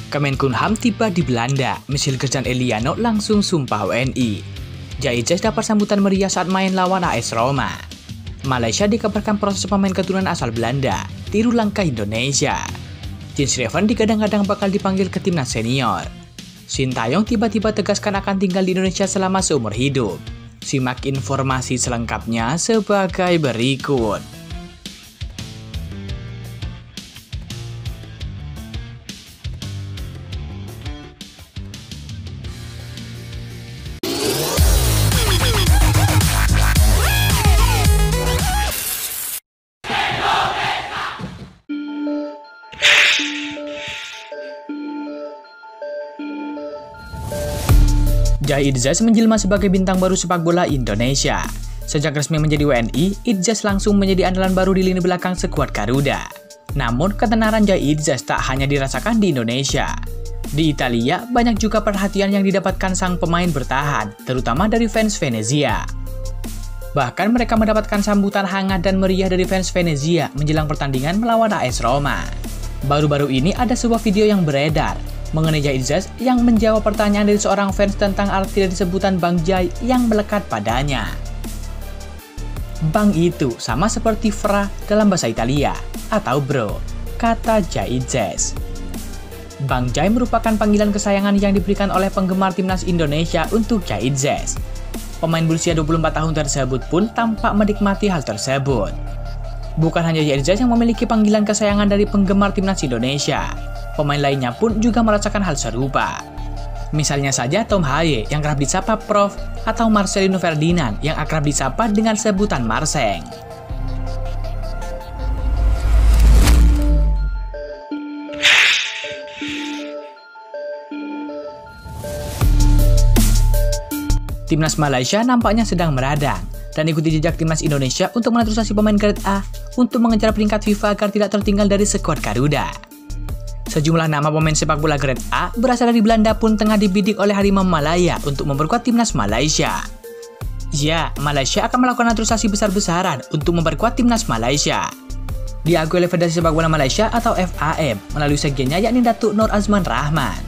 Kemenkumham tiba di Belanda, Michel Gerst dan Eliano langsung sumpah WNI. Jaitzes dapat sambutan meriah saat main lawan AS Roma. Malaysia dikabarkan proses pemain keturunan asal Belanda, tiru langkah Indonesia. Jin Schreven digadang-gadang bakal dipanggil ke timnas senior. Sintayong tiba-tiba tegaskan akan tinggal di Indonesia selama seumur hidup. Simak informasi selengkapnya sebagai berikut. Jaitzes menjelma sebagai bintang baru sepak bola Indonesia. Sejak resmi menjadi WNI, Itzes langsung menjadi andalan baru di lini belakang skuad Garuda. Namun, ketenaran Jaitzes tak hanya dirasakan di Indonesia. Di Italia, banyak juga perhatian yang didapatkan sang pemain bertahan, terutama dari fans Venezia. Bahkan mereka mendapatkan sambutan hangat dan meriah dari fans Venezia menjelang pertandingan melawan AS Roma. Baru-baru ini ada sebuah video yang beredar mengenai Jaitzes yang menjawab pertanyaan dari seorang fans tentang arti dari sebutan Bang Jai yang melekat padanya. Bang itu sama seperti Fra dalam bahasa Italia, atau bro, kata Jaitzes. Bang Jai merupakan panggilan kesayangan yang diberikan oleh penggemar timnas Indonesia untuk Jaitzes. Pemain berusia 24 tahun tersebut pun tampak menikmati hal tersebut. Bukan hanya Jaitzes yang memiliki panggilan kesayangan dari penggemar timnas Indonesia, pemain lainnya pun juga merasakan hal serupa. Misalnya saja Tom Haye yang kerap disapa Prof atau Marcelino Ferdinand yang akrab disapa dengan sebutan Marseng. Timnas Malaysia nampaknya sedang meradang dan ikuti jejak timnas Indonesia untuk menaturalisasi pemain grade A untuk mengejar peringkat FIFA agar tidak tertinggal dari skuad Garuda. Sejumlah nama pemain sepak bola grade A berasal dari Belanda pun tengah dibidik oleh Harimau Malaya untuk memperkuat timnas Malaysia. Ya, Malaysia akan melakukan naturalisasi besar-besaran untuk memperkuat timnas Malaysia. Diakui oleh Federasi Sepak Bola Malaysia atau FAM melalui sekjennya yakni Datuk Nur Azman Rahman.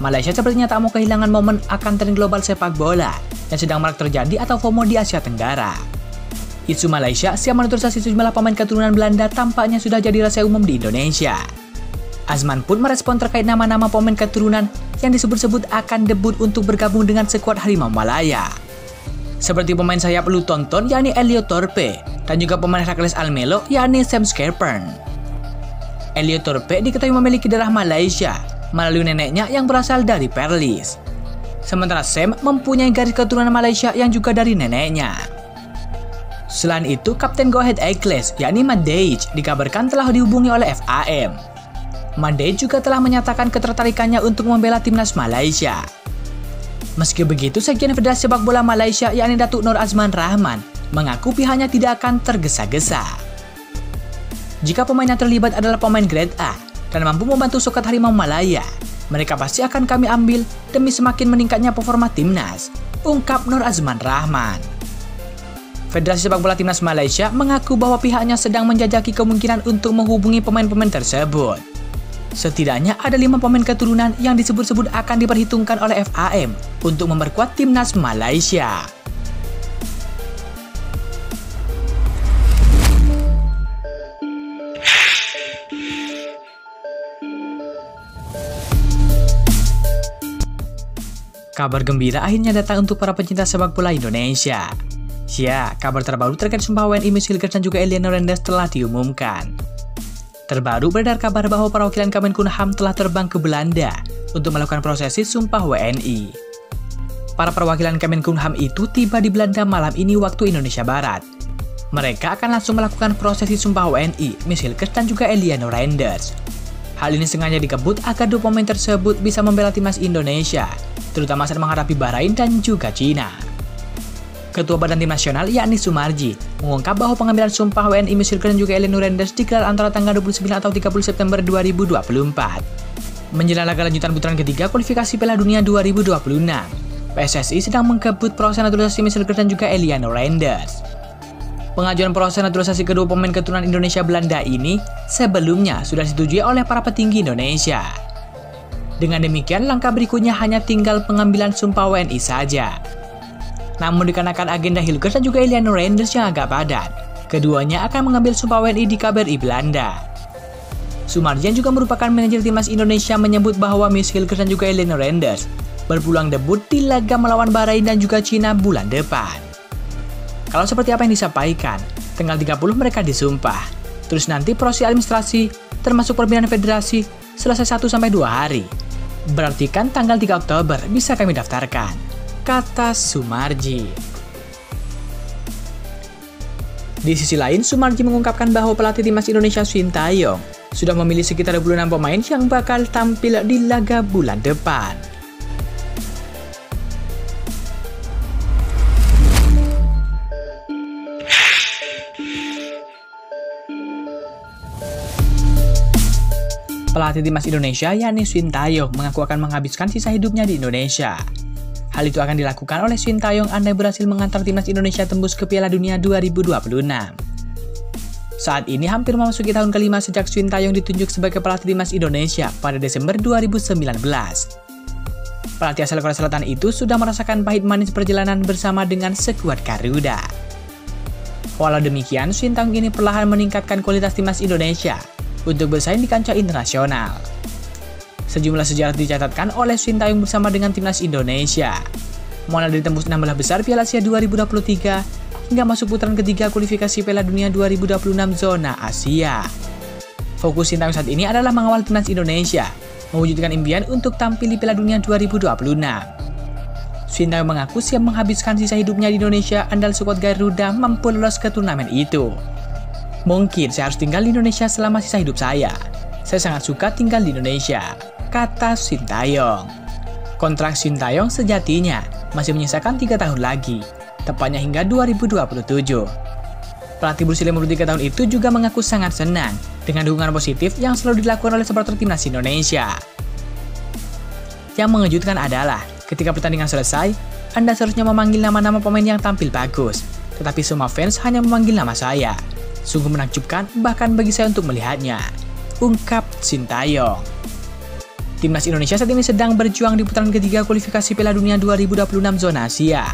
Malaysia sepertinya tak mau kehilangan momen akan tren global sepak bola yang sedang marak terjadi atau FOMO di Asia Tenggara. Isu Malaysia siap menaturalisasi sejumlah pemain keturunan Belanda tampaknya sudah jadi rahasia umum di Indonesia. Azman pun merespon terkait nama-nama pemain keturunan yang disebut-sebut akan debut untuk bergabung dengan skuad Harimau Malaya. Seperti pemain sayap Lutonton yakni Elliot Thorpe dan juga pemain Heracles Almelo yakni Sam Skerpen. Elliot Thorpe diketahui memiliki darah Malaysia melalui neneknya yang berasal dari Perlis. Sementara Sam mempunyai garis keturunan Malaysia yang juga dari neneknya. Selain itu, Kapten Go Ahead Eagles yakni Matt Deitch dikabarkan telah dihubungi oleh FAM. Matt juga telah menyatakan ketertarikannya untuk membela timnas Malaysia. Meski begitu, Sekjen Federasi Sepak Bola Malaysia yakni Datuk Nur Azman Rahman mengaku pihaknya tidak akan tergesa-gesa. Jika pemain yang terlibat adalah pemain grade A dan mampu membantu skuad Harimau Malaya, mereka pasti akan kami ambil demi semakin meningkatnya performa timnas, ungkap Nur Azman Rahman. Federasi Sepak Bola Timnas Malaysia mengaku bahwa pihaknya sedang menjajaki kemungkinan untuk menghubungi pemain-pemain tersebut. Setidaknya ada 5 pemain keturunan yang disebut-sebut akan diperhitungkan oleh FAM untuk memperkuat timnas Malaysia. Kabar gembira akhirnya datang untuk para pencinta sepak bola Indonesia. Ya, kabar terbaru terkait sumpah WNI Michel Gerst dan juga Eliano Randers telah diumumkan. Terbaru beredar kabar bahwa perwakilan Kemenkumham telah terbang ke Belanda untuk melakukan prosesi sumpah WNI. Para perwakilan Kemenkumham itu tiba di Belanda malam ini waktu Indonesia Barat. Mereka akan langsung melakukan prosesi sumpah WNI Michel Gerst dan juga Eliano Randers. Hal ini sengaja dikebut agar 2 pemain tersebut bisa membela timnas Indonesia, terutama saat menghadapi Bahrain dan juga Cina. Ketua Badan Tim Nasional yakni Sumarji mengungkap bahwa pengambilan sumpah WNI Michel Gerst dan juga Eliano Randers digelar antara tanggal 29 atau 30 September 2024. Menjelang laga lanjutan putaran ketiga kualifikasi Piala Dunia 2026, PSSI sedang mengkebut proses naturalisasi Michel Gerst dan juga Eliano Randers. Pengajuan proses naturalisasi kedua pemain keturunan Indonesia Belanda ini sebelumnya sudah disetujui oleh para petinggi Indonesia. Dengan demikian, langkah berikutnya hanya tinggal pengambilan sumpah WNI saja. Namun dikarenakan agenda Hilgers dan juga Eleanor Renders yang agak padat, keduanya akan mengambil sumpah WNI di KBRI Belanda. Soemardi yang juga merupakan manajer timnas Indonesia menyebut bahwa Miss Hilgers dan juga Eleanor Renders berpeluang debut di laga melawan Bahrain dan juga Cina bulan depan. Kalau seperti apa yang disampaikan, tanggal 30 mereka disumpah. Terus nanti proses administrasi, termasuk perpindahan federasi, selesai 1-2 hari. Berarti kan tanggal 3 Oktober bisa kami daftarkan, kata Soemardi. Di sisi lain, Soemardi mengungkapkan bahwa pelatih timnas Indonesia Sintayong sudah memilih sekitar 26 pemain yang bakal tampil di laga bulan depan. Pelatih timnas Indonesia yakni Sintayong mengaku akan menghabiskan sisa hidupnya di Indonesia. Hal itu akan dilakukan oleh Sintayong andai berhasil mengantar timnas Indonesia tembus ke Piala Dunia 2026. Saat ini hampir memasuki tahun kelima sejak Sintayong ditunjuk sebagai pelatih timnas Indonesia pada Desember 2019. Pelatih asal Korea Selatan itu sudah merasakan pahit manis perjalanan bersama dengan skuad Garuda. Walau demikian, Sintayong ini perlahan meningkatkan kualitas timnas Indonesia untuk bersaing di kancah internasional. Sejumlah sejarah dicatatkan oleh Sintayong bersama dengan timnas Indonesia, mulai dari tembus 16 besar Piala Asia 2023 hingga masuk putaran ketiga kualifikasi Piala Dunia 2026 zona Asia. Fokus Sintayong saat ini adalah mengawal timnas Indonesia mewujudkan impian untuk tampil di Piala Dunia 2026. Sintayong mengaku siap menghabiskan sisa hidupnya di Indonesia andal skuad Garuda mampu lolos ke turnamen itu. Mungkin saya harus tinggal di Indonesia selama sisa hidup saya. Saya sangat suka tinggal di Indonesia, kata Sintayong. Kontrak Sintayong sejatinya masih menyisakan 3 tahun lagi, tepatnya hingga 2027. Pelatih berusia 53 tahun itu juga mengaku sangat senang dengan dukungan positif yang selalu dilakukan oleh supporter timnas Indonesia. Yang mengejutkan adalah ketika pertandingan selesai, Anda seharusnya memanggil nama-nama pemain yang tampil bagus, tetapi semua fans hanya memanggil nama saya. Sungguh menakjubkan bahkan bagi saya untuk melihatnya, ungkap Sintayong. Timnas Indonesia saat ini sedang berjuang di putaran ketiga kualifikasi Piala Dunia 2026 zona Asia.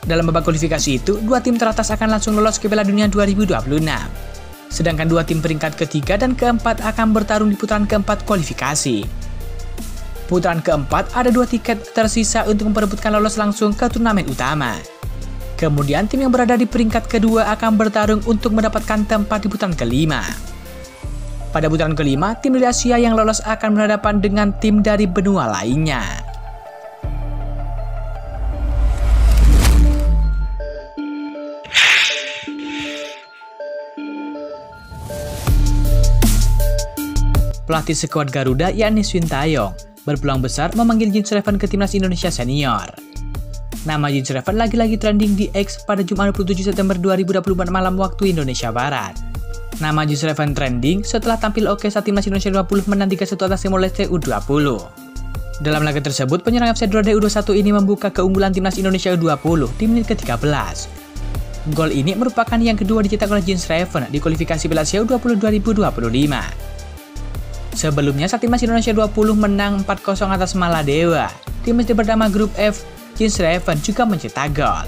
Dalam babak kualifikasi itu, 2 tim teratas akan langsung lolos ke Piala Dunia 2026. Sedangkan 2 tim peringkat ketiga dan keempat akan bertarung di putaran keempat kualifikasi. Putaran keempat ada 2 tiket tersisa untuk memperebutkan lolos langsung ke turnamen utama. Kemudian tim yang berada di peringkat kedua akan bertarung untuk mendapatkan tempat di putaran kelima. Pada putaran kelima, tim dari Asia yang lolos akan berhadapan dengan tim dari benua lainnya. Pelatih skuad Garuda yakni Sintayong berpeluang besar memanggil Jeans Revan ke timnas Indonesia senior. Nama Jeans Revan lagi-lagi trending di X pada Jumat 27 September 2024 malam waktu Indonesia Barat. Nama Jeans Revan trending setelah tampil oke saat timnas Indonesia 20 menang 3-1 atas Timor Leste U20. Dalam laga tersebut, penyerang FC Dorade U21 ini membuka keunggulan timnas Indonesia U20 di menit ke-13. Gol ini merupakan yang kedua dicetak oleh Jeans Revan di kualifikasi Piala Asia U20 2025. Sebelumnya, saat timnas Indonesia 20 menang 4-0 atas Maladewa, tim bernama Grup F, Jeans Revan juga mencetak gol.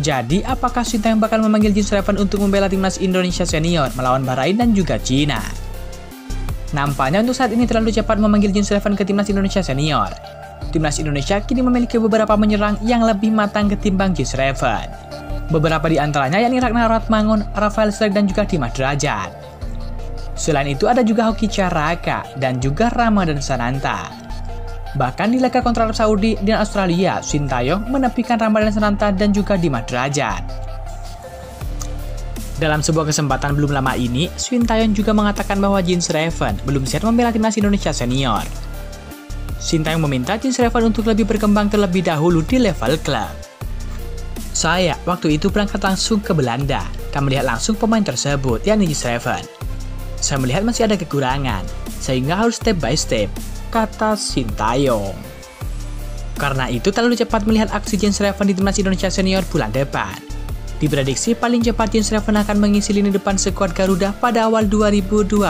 Jadi, apakah Sintayong bakal memanggil Jeans Revan untuk membela timnas Indonesia senior melawan Bahrain dan juga Cina? Nampaknya untuk saat ini terlalu cepat memanggil Jeans Revan ke timnas Indonesia senior. Timnas Indonesia kini memiliki beberapa penyerang yang lebih matang ketimbang Jeans Revan. Beberapa di antaranya yakni Ragnar Ratmangun, Rafael Strijk dan juga Dimas Derajat. Selain itu ada juga Hoki Caraka dan juga Ramadan Sananta. Bahkan di laga kontra Arab Saudi dan Australia, Sintayong menepikan Ramadan Sananta dan juga Dimas Derajat. Dalam sebuah kesempatan belum lama ini, Sintayong juga mengatakan bahwa Jeans Revan belum siap membela timnas Indonesia senior. Sintayong meminta Jeans Revan untuk lebih berkembang terlebih dahulu di level klub. Saya waktu itu berangkat langsung ke Belanda dan melihat langsung pemain tersebut, yakni Jeans Revan. Saya melihat masih ada kekurangan, sehingga harus step by step, kata Sintayong. Karena itu terlalu cepat melihat aksi Jeans Revan di timnas Indonesia senior bulan depan. Diprediksi paling cepat Jeans Revan akan mengisi lini depan skuad Garuda pada awal 2025.